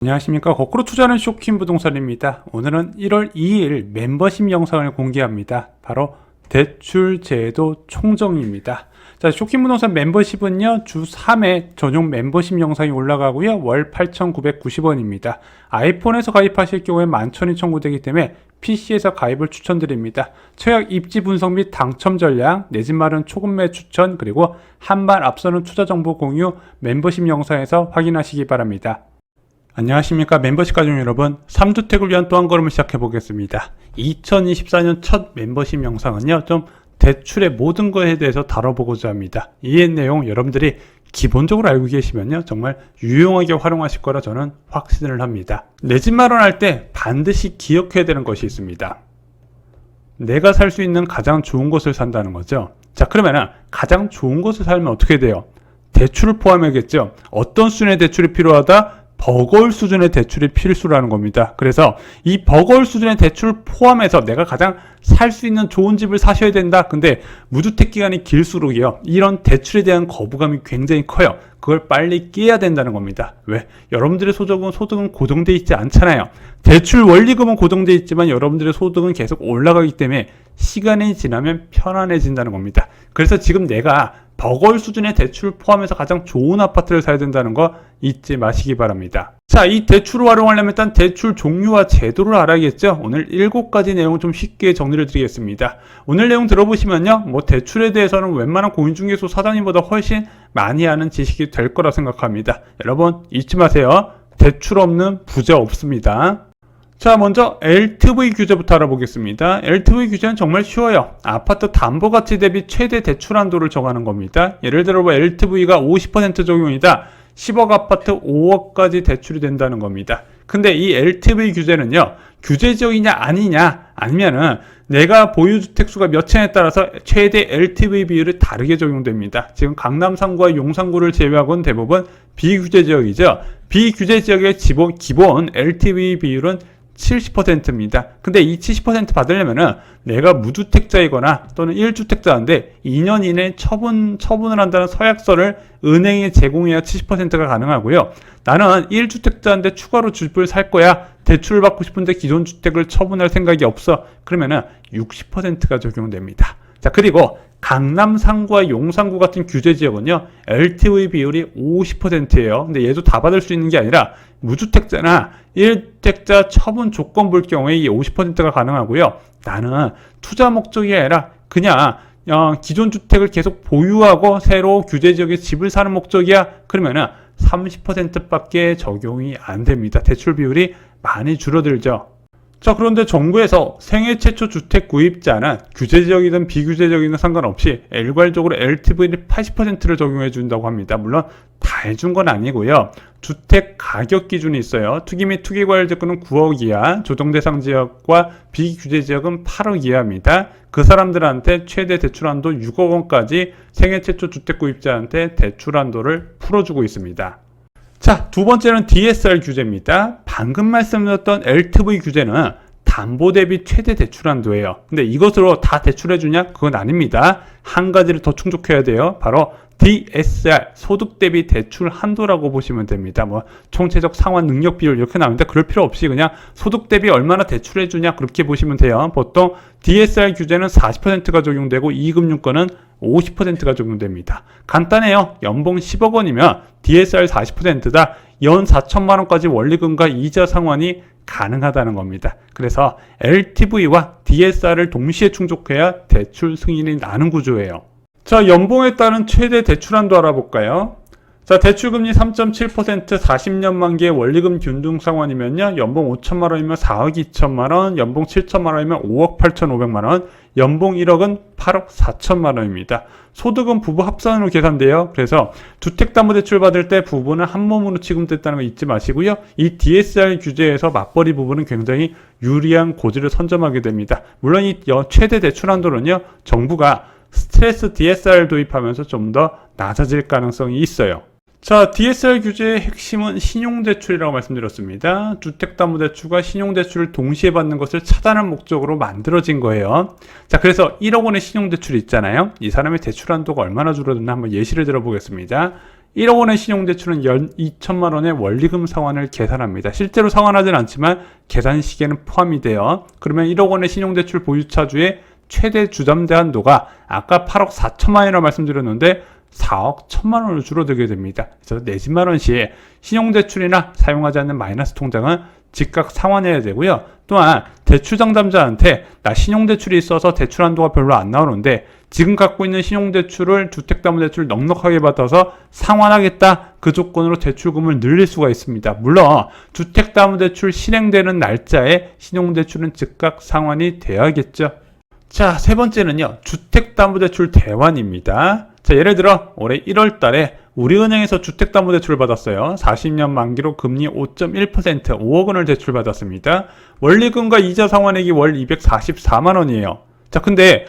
안녕하십니까. 거꾸로 투자하는 쇼킹 부동산입니다. 오늘은 1월 2일 멤버십 영상을 공개합니다. 바로 대출제도 총정리입니다. 자, 쇼킹 부동산 멤버십은요, 주 3회 전용 멤버십 영상이 올라가고요, 월 8,990원입니다. 아이폰에서 가입하실 경우에 11,000원이 청구되기 때문에 PC에서 가입을 추천드립니다. 최악 입지 분석 및 당첨 전략, 내 집 마련 초급매 추천, 그리고 한 발 앞서는 투자 정보 공유 멤버십 영상에서 확인하시기 바랍니다. 안녕하십니까. 멤버십 가족 여러분, 3주택을 위한 또 한 걸음을 시작해 보겠습니다. 2024년 첫 멤버십 영상은요, 좀 대출의 모든 것에 대해서 다뤄보고자 합니다. 이 내용 여러분들이 기본적으로 알고 계시면요, 정말 유용하게 활용하실 거라 저는 확신을 합니다. 내 집 마련할 때 반드시 기억해야 되는 것이 있습니다. 내가 살 수 있는 가장 좋은 곳을 산다는 거죠. 자, 그러면은 가장 좋은 곳을 살면 어떻게 돼요? 대출을 포함하겠죠. 어떤 수준의 대출이 필요하다? 버거울 수준의 대출이 필수라는 겁니다. 그래서 이 버거울 수준의 대출을 포함해서 내가 가장 살 수 있는 좋은 집을 사셔야 된다. 근데 무주택 기간이 길수록이요, 이런 대출에 대한 거부감이 굉장히 커요. 그걸 빨리 깨야 된다는 겁니다. 왜? 여러분들의 소득은 고정되어 있지 않잖아요. 대출 원리금은 고정되어 있지만 여러분들의 소득은 계속 올라가기 때문에 시간이 지나면 편안해진다는 겁니다. 그래서 지금 내가 버거울 수준의 대출을 포함해서 가장 좋은 아파트를 사야 된다는 거 잊지 마시기 바랍니다. 자, 이 대출을 활용하려면 일단 대출 종류와 제도를 알아야겠죠. 오늘 7가지 내용을 좀 쉽게 정리를 드리겠습니다. 오늘 내용 들어보시면요, 대출에 대해서는 웬만한 공인중개소 사장님보다 훨씬 많이 아는 지식이 될 거라 생각합니다. 여러분 잊지 마세요. 대출 없는 부자 없습니다. 자, 먼저 LTV 규제부터 알아보겠습니다. LTV 규제는 정말 쉬워요. 아파트 담보가치 대비 최대 대출 한도를 정하는 겁니다. 예를 들어 LTV가 50% 적용이다. 10억 아파트 5억까지 대출이 된다는 겁니다. 근데 이 LTV 규제는요, 규제지역이냐 아니냐, 아니면은 내가 보유주택수가 몇 채에 따라서 최대 LTV 비율이 다르게 적용됩니다. 지금 강남 3구와 용산 9를 제외하고는 대부분 비규제지역이죠. 비규제지역의 기본 LTV 비율은 70%입니다. 근데 이 70% 받으려면은 내가 무주택자이거나 또는 1주택자인데 2년 이내에 처분을 한다는 서약서를 은행에 제공해야 70%가 가능하고요. 나는 1주택자인데 추가로 집을 살 거야. 대출을 받고 싶은데 기존 주택을 처분할 생각이 없어. 그러면은 60%가 적용됩니다. 자, 그리고 강남 상구와 용산구 같은 규제 지역은요, LTV 비율이 50%예요. 근데 얘도 다 받을 수 있는 게 아니라 무주택자나 1주택자 처분 조건 볼 경우에 이 50%가 가능하고요. 나는 투자 목적이 아니라 그냥 기존 주택을 계속 보유하고 새로 규제 지역에 집을 사는 목적이야. 그러면은 30%밖에 적용이 안 됩니다. 대출 비율이 많이 줄어들죠. 자, 그런데 정부에서 생애 최초 주택 구입자는 규제지역이든 비규제지역이든 상관없이 일괄적으로 LTV를 80%를 적용해 준다고 합니다. 물론 다 해준 건 아니고요. 주택 가격 기준이 있어요. 투기 및 투기과열지역은 9억 이하, 조정대상 지역과 비규제지역은 8억 이하입니다. 그 사람들한테 최대 대출 한도 6억 원까지 생애 최초 주택 구입자한테 대출 한도를 풀어주고 있습니다. 자, 두 번째는 DSR 규제입니다. 방금 말씀드렸던 LTV 규제는 담보 대비 최대 대출 한도예요. 근데 이것으로 다 대출해주냐? 그건 아닙니다. 한 가지를 더 충족해야 돼요. 바로 DSR, 소득 대비 대출 한도라고 보시면 됩니다. 총체적 상환 능력 비율 이렇게 나오는데 그럴 필요 없이 그냥 소득 대비 얼마나 대출해주냐 그렇게 보시면 돼요. 보통 DSR 규제는 40%가 적용되고 이금융권은 50%가 적용됩니다. 간단해요. 연봉 10억 원이면 DSR 40%다. 연 4천만 원까지 원리금과 이자 상환이 가능하다는 겁니다. 그래서 LTV와 DSR을 동시에 충족해야 대출 승인이 나는 구조예요. 자, 연봉에 따른 최대 대출 한도 알아볼까요? 자, 대출금리 3.7% 40년 만기의 원리금 균등 상환이면요, 연봉 5천만 원이면 4억 2천만 원, 연봉 7천만 원이면 5억 8,500만 원, 연봉 1억은 8억 4천만 원입니다. 소득은 부부 합산으로 계산돼요. 그래서 주택담보대출 받을 때 부부는 한 몸으로 취급됐다는 거 잊지 마시고요. 이 DSR 규제에서 맞벌이 부부는 굉장히 유리한 고지를 선점하게 됩니다. 물론 이 최대 대출 한도는요, 정부가 스트레스 DSR 도입하면서 좀 더 낮아질 가능성이 있어요. 자, DSR 규제의 핵심은 신용대출이라고 말씀드렸습니다. 주택담보대출과 신용대출을 동시에 받는 것을 차단하는 목적으로 만들어진 거예요. 자, 그래서 1억 원의 신용대출이 있잖아요. 이 사람의 대출 한도가 얼마나 줄어드나 한번 예시를 들어보겠습니다. 1억 원의 신용대출은 연 2천만 원의 원리금 상환을 계산합니다. 실제로 상환하진 않지만 계산 시기에는 포함이 돼요. 그러면 1억 원의 신용대출 보유차주의 최대 주담대 한도가 아까 8억 4천만 원이라고 말씀드렸는데 4억 1천만 원으로 줄어들게 됩니다. 그래서 내 집만 원 시에 신용대출이나 사용하지 않는 마이너스 통장은 즉각 상환해야 되고요. 또한 대출 상담자한테 나 신용대출이 있어서 대출 한도가 별로 안 나오는데 지금 갖고 있는 신용대출을 주택담보대출 넉넉하게 받아서 상환하겠다, 그 조건으로 대출금을 늘릴 수가 있습니다. 물론 주택담보대출 실행되는 날짜에 신용대출은 즉각 상환이 돼야겠죠. 자, 세 번째는요, 주택담보대출 대환입니다. 자, 예를 들어 올해 1월 달에 우리은행에서 주택담보대출을 받았어요. 40년 만기로 금리 5.1%, 5억 원을 대출받았습니다. 원리금과 이자 상환액이 월 244만 원이에요. 자, 근데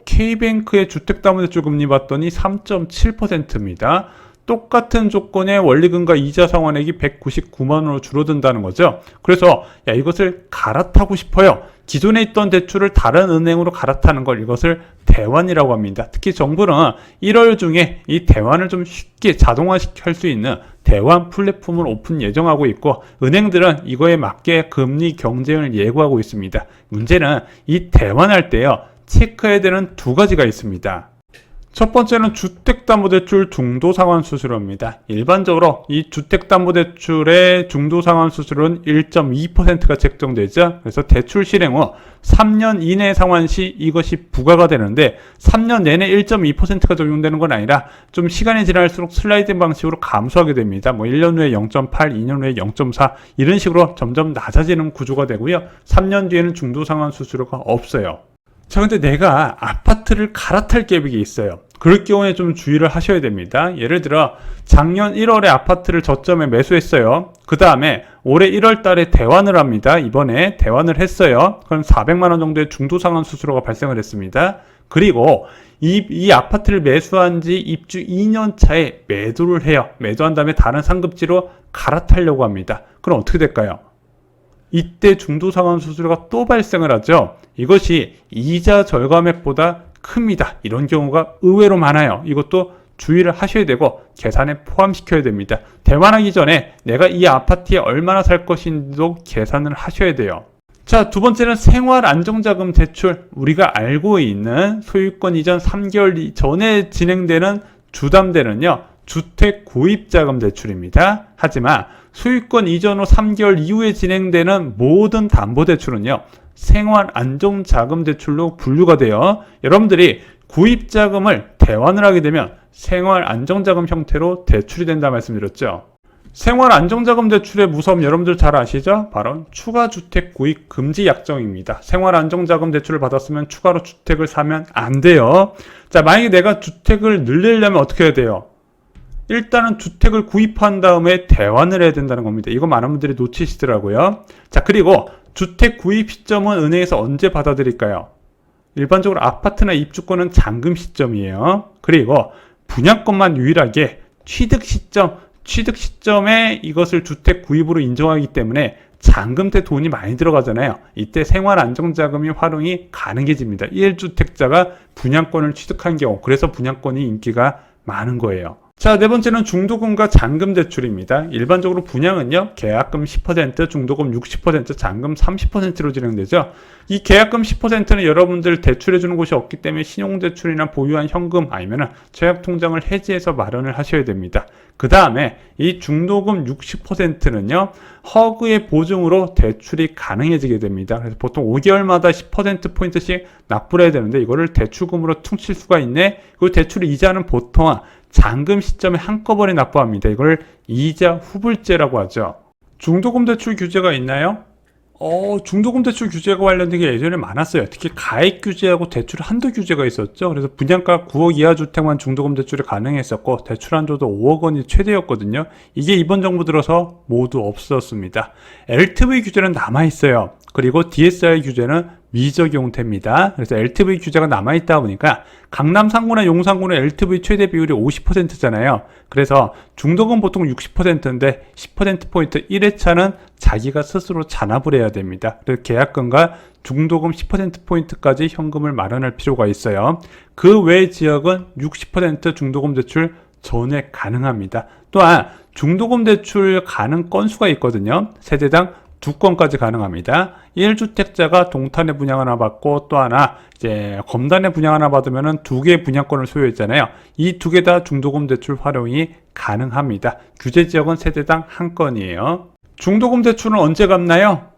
K뱅크의 주택담보대출 금리 봤더니 3.7%입니다. 똑같은 조건의 원리금과 이자 상환액이 199만 원으로 줄어든다는 거죠. 그래서 이것을 갈아타고 싶어요. 기존에 있던 대출을 다른 은행으로 갈아타는 걸 이것을 대환이라고 합니다. 특히 정부는 1월 중에 이 대환을 좀 쉽게 자동화할 수 있는 대환 플랫폼을 오픈 예정하고 있고, 은행들은 이거에 맞게 금리 경쟁을 예고하고 있습니다. 문제는 이 대환할 때요, 체크해야 되는 두 가지가 있습니다. 첫 번째는 주택담보대출 중도상환수수료입니다. 일반적으로 이 주택담보대출의 중도상환수수료는 1.2%가 책정되죠. 그래서 대출 실행 후 3년 이내 상환 시 이것이 부과가 되는데, 3년 내내 1.2%가 적용되는 건 아니라 좀 시간이 지날수록 슬라이딩 방식으로 감소하게 됩니다. 1년 후에 0.8, 2년 후에 0.4 이런 식으로 점점 낮아지는 구조가 되고요. 3년 뒤에는 중도상환수수료가 없어요. 자, 근데 내가 아파트를 갈아탈 계획이 있어요. 그럴 경우에 좀 주의를 하셔야 됩니다. 예를 들어 작년 1월에 아파트를 저점에 매수했어요. 그 다음에 올해 1월 달에 대환을 합니다. 이번에 대환을 했어요. 그럼 400만 원 정도의 중도상환 수수료가 발생을 했습니다. 그리고 이 아파트를 매수한 지 입주 2년 차에 매도를 해요. 매도한 다음에 다른 상급지로 갈아타려고 합니다. 그럼 어떻게 될까요? 이때 중도상환 수수료가 또 발생을 하죠. 이것이 이자 절감액보다 큽니다. 이런 경우가 의외로 많아요. 이것도 주의를 하셔야 되고 계산에 포함시켜야 됩니다. 대환하기 전에 내가 이 아파트에 얼마나 살 것인지도 계산을 하셔야 돼요. 자, 두 번째는 생활안정자금 대출. 우리가 알고 있는 소유권 이전 3개월 전에 진행되는 주담대는요, 주택 구입자금 대출입니다. 하지만 소유권 이전 후 3개월 이후에 진행되는 모든 담보대출은요, 생활안정자금 대출로 분류가 돼요. 여러분들이 구입자금을 대환을 하게 되면 생활안정자금 형태로 대출이 된다 말씀드렸죠. 생활안정자금 대출의 무서움 여러분들 잘 아시죠? 바로 추가주택 구입 금지 약정입니다. 생활안정자금 대출을 받았으면 추가로 주택을 사면 안 돼요. 자, 만약에 내가 주택을 늘리려면 어떻게 해야 돼요? 일단은 주택을 구입한 다음에 대환을 해야 된다는 겁니다. 이거 많은 분들이 놓치시더라고요. 자, 그리고 주택 구입 시점은 은행에서 언제 받아들일까요? 일반적으로 아파트나 입주권은 잔금 시점이에요. 그리고 분양권만 유일하게 취득 시점에 이것을 주택 구입으로 인정하기 때문에 잔금 때 돈이 많이 들어가잖아요. 이때 생활안정자금이 활용이 가능해집니다. 1주택자가 분양권을 취득한 경우, 그래서 분양권이 인기가 많은 거예요. 자, 네 번째는 중도금과 잔금 대출입니다. 일반적으로 분양은요, 계약금 10%, 중도금 60%, 잔금 30%로 진행되죠. 이 계약금 10%는 여러분들 대출해주는 곳이 없기 때문에 신용대출이나 보유한 현금 아니면 채약통장을 해지해서 마련을 하셔야 됩니다. 그 다음에 이 중도금 60%는요, 허그의 보증으로 대출이 가능해지게 됩니다. 그래서 보통 5개월마다 10%포인트씩 납부를 해야 되는데 이거를 대출금으로 퉁칠 수가 있네. 그리고 대출 이자는 보통 잔금 시점에 한꺼번에 납부합니다. 이걸 이자 후불제라고 하죠. 중도금 대출 규제가 있나요? 중도금 대출 규제가 관련된 게 예전에 많았어요. 특히 가액 규제하고 대출 한도 규제가 있었죠. 그래서 분양가 9억 이하 주택만 중도금 대출이 가능했었고 대출 한도도 5억 원이 최대였거든요. 이게 이번 정부 들어서 모두 없어졌습니다. LTV 규제는 남아있어요. 그리고 DSR 규제는 미적용됩니다. 그래서 LTV 규제가 남아있다 보니까 강남 상구나 용산구는 LTV 최대 비율이 50%잖아요. 그래서 중도금 보통 60%인데 10%포인트 1회차는 자기가 스스로 잔압을 해야 됩니다. 그래서 계약금과 중도금 10%포인트까지 현금을 마련할 필요가 있어요. 그 외 지역은 60% 중도금 대출 전액 가능합니다. 또한 중도금 대출 가능 건수가 있거든요. 세대당 2건까지 가능합니다. 1주택자가 동탄에 분양 하나 받고 또 하나 이제 검단에 분양 하나 받으면은 2개의 분양권을 소유했잖아요. 이 2개 다 중도금 대출 활용이 가능합니다. 규제 지역은 세대당 1건이에요. 중도금 대출은 언제 갚나요?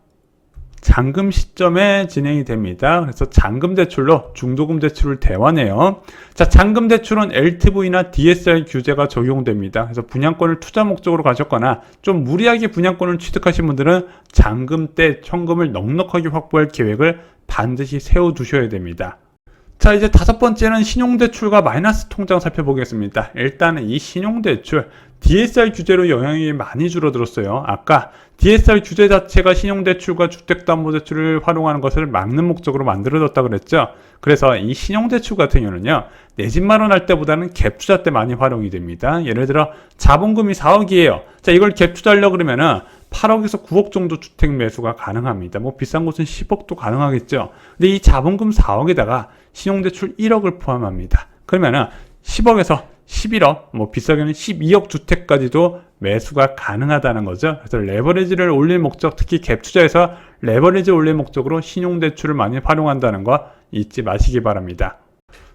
잔금 시점에 진행이 됩니다. 그래서 잔금 대출로 중도금 대출을 대환해요. 자, 잔금 대출은 LTV나 DSR 규제가 적용됩니다. 그래서 분양권을 투자 목적으로 가졌거나 좀 무리하게 분양권을 취득하신 분들은 잔금 때 현금을 넉넉하게 확보할 계획을 반드시 세워두셔야 됩니다. 자, 이제 5번째는 신용대출과 마이너스 통장 살펴보겠습니다. 일단은 이 신용대출 DSR 규제로 영향이 많이 줄어들었어요. 아까 DSR 규제 자체가 신용대출과 주택담보대출을 활용하는 것을 막는 목적으로 만들어졌다 그랬죠. 그래서 이 신용대출 같은 경우는요, 내 집 마련할 때보다는 갭투자 때 많이 활용이 됩니다. 예를 들어 자본금이 4억이에요. 자, 이걸 갭투자하려고 그러면은 8억에서 9억 정도 주택 매수가 가능합니다. 뭐 비싼 곳은 10억도 가능하겠죠. 근데 이 자본금 4억에다가 신용대출 1억을 포함합니다. 그러면은 10억에서 11억, 뭐 비싸게는 12억 주택까지도 매수가 가능하다는 거죠. 그래서 레버리지를 올릴 목적, 특히 갭 투자에서 레버리지 올릴 목적으로 신용대출을 많이 활용한다는 거 잊지 마시기 바랍니다.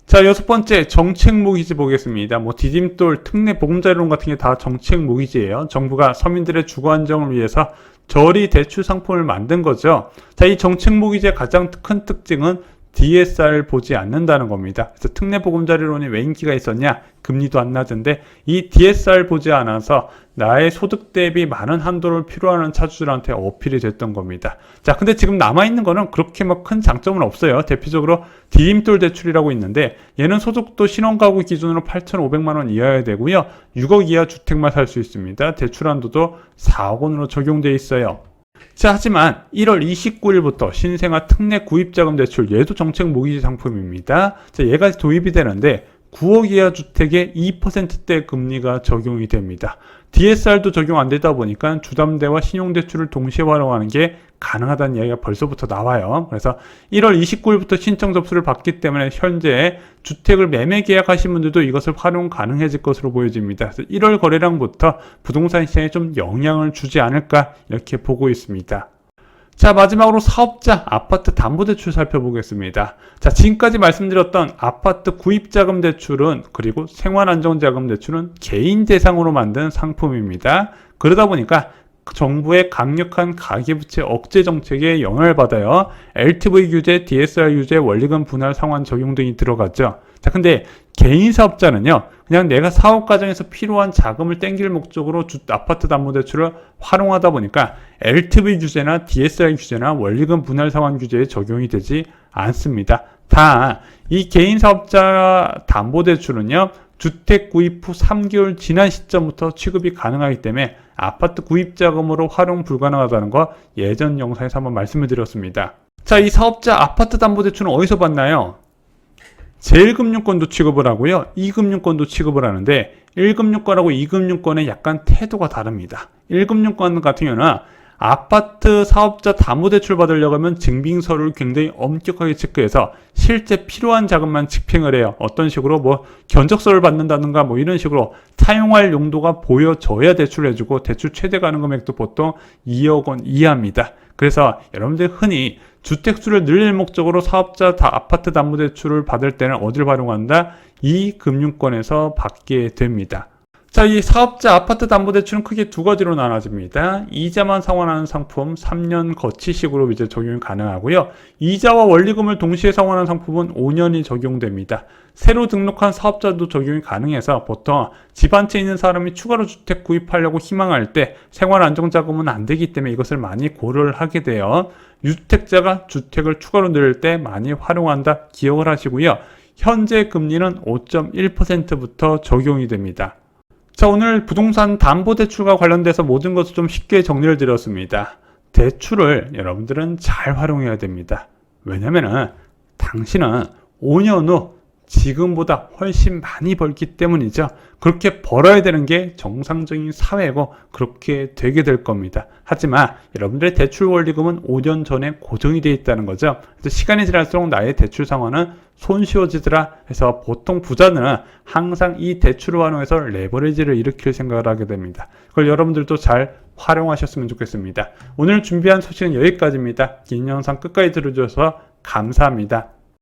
자, 6번째 정책 모기지 보겠습니다. 뭐 디딤돌, 특례 보금자리론 같은 게 다 정책 모기지예요. 정부가 서민들의 주거 안정을 위해서 저리 대출 상품을 만든 거죠. 자, 이 정책 모기지의 가장 큰 특징은 DSR을 보지 않는다는 겁니다. 그래서 특례 보금자리론이 왜 인기가 있었냐? 금리도 안 낮은데 이 DSR 보지 않아서 나의 소득 대비 많은 한도를 필요하는 차주들한테 어필이 됐던 겁니다. 자, 근데 지금 남아있는 거는 그렇게 막 큰 장점은 없어요. 대표적으로 디딤돌 대출이라고 있는데 얘는 소득도 신혼가구 기준으로 8,500만 원 이하여야 되고요. 6억 이하 주택만 살 수 있습니다. 대출 한도도 4억 원으로 적용되어 있어요. 자, 하지만 1월 29일부터 신생아 특례 구입자금 대출, 얘도 정책 모기지 상품입니다. 자, 얘가 도입이 되는데 9억 이하 주택에 2%대 금리가 적용이 됩니다. DSR도 적용 안 되다 보니까 주담대와 신용대출을 동시에 활용하는 게 가능하다는 이야기가 벌써부터 나와요. 그래서 1월 29일부터 신청 접수를 받기 때문에 현재 주택을 매매 계약하신 분들도 이것을 활용 가능해질 것으로 보여집니다. 그래서 1월 거래량부터 부동산 시장에 좀 영향을 주지 않을까 이렇게 보고 있습니다. 자, 마지막으로 사업자 아파트 담보대출 살펴보겠습니다. 자, 지금까지 말씀드렸던 아파트 구입자금 대출은 그리고 생활안정자금 대출은 개인 대상으로 만든 상품입니다. 그러다 보니까 정부의 강력한 가계부채 억제 정책에 영향을 받아요. LTV 규제, DSR 규제, 원리금 분할 상환 적용 등이 들어갔죠. 자, 근데 개인 사업자는요, 그냥 내가 사업 과정에서 필요한 자금을 땡길 목적으로 아파트 담보대출을 활용하다 보니까 LTV 규제나 DSR 규제나 원리금 분할 상환 규제에 적용이 되지 않습니다. 다 이 개인 사업자 담보대출은요, 주택 구입 후 3개월 지난 시점부터 취급이 가능하기 때문에 아파트 구입 자금으로 활용 불가능하다는 거 예전 영상에서 한번 말씀을 드렸습니다. 자, 이 사업자 아파트 담보대출은 어디서 받나요? 제1금융권도 취급을 하고요, 2금융권도 취급을 하는데 1금융권하고 2금융권의 약간 태도가 다릅니다. 1금융권 같은 경우는 아파트 사업자 담보대출 받으려고 하면 증빙서를 굉장히 엄격하게 체크해서 실제 필요한 자금만 집행을 해요. 어떤 식으로 뭐 견적서를 받는다든가 뭐 이런 식으로 사용할 용도가 보여져야 대출을 해주고, 대출 최대 가능 금액도 보통 2억 원 이하입니다. 그래서 여러분들 흔히 주택수를 늘릴 목적으로 사업자 아파트 담보대출을 받을 때는 어디를 활용한다? 이 금융권에서 받게 됩니다. 자, 이 사업자 아파트 담보대출은 크게 두 가지로 나눠집니다. 이자만 상환하는 상품 3년 거치식으로 이제 적용이 가능하고요. 이자와 원리금을 동시에 상환하는 상품은 5년이 적용됩니다. 새로 등록한 사업자도 적용이 가능해서 보통 집 한 채 있는 사람이 추가로 주택 구입하려고 희망할 때 생활안정자금은 안 되기 때문에 이것을 많이 고려를 하게 돼요. 유주택자가 주택을 추가로 늘릴 때 많이 활용한다 기억을 하시고요. 현재 금리는 5.1%부터 적용이 됩니다. 자, 오늘 부동산 담보대출과 관련돼서 모든 것을 좀 쉽게 정리를 드렸습니다. 대출을 여러분들은 잘 활용해야 됩니다. 왜냐면은 당신은 5년 후 지금보다 훨씬 많이 벌기 때문이죠. 그렇게 벌어야 되는 게 정상적인 사회고 그렇게 되게 될 겁니다. 하지만 여러분들의 대출 원리금은 5년 전에 고정이 되어 있다는 거죠. 그래서 시간이 지날수록 나의 대출 상환은 손쉬워지더라 해서 보통 부자는 항상 이 대출을 활용해서 레버리지를 일으킬 생각을 하게 됩니다. 그걸 여러분들도 잘 활용하셨으면 좋겠습니다. 오늘 준비한 소식은 여기까지입니다. 긴 영상 끝까지 들어주셔서 감사합니다.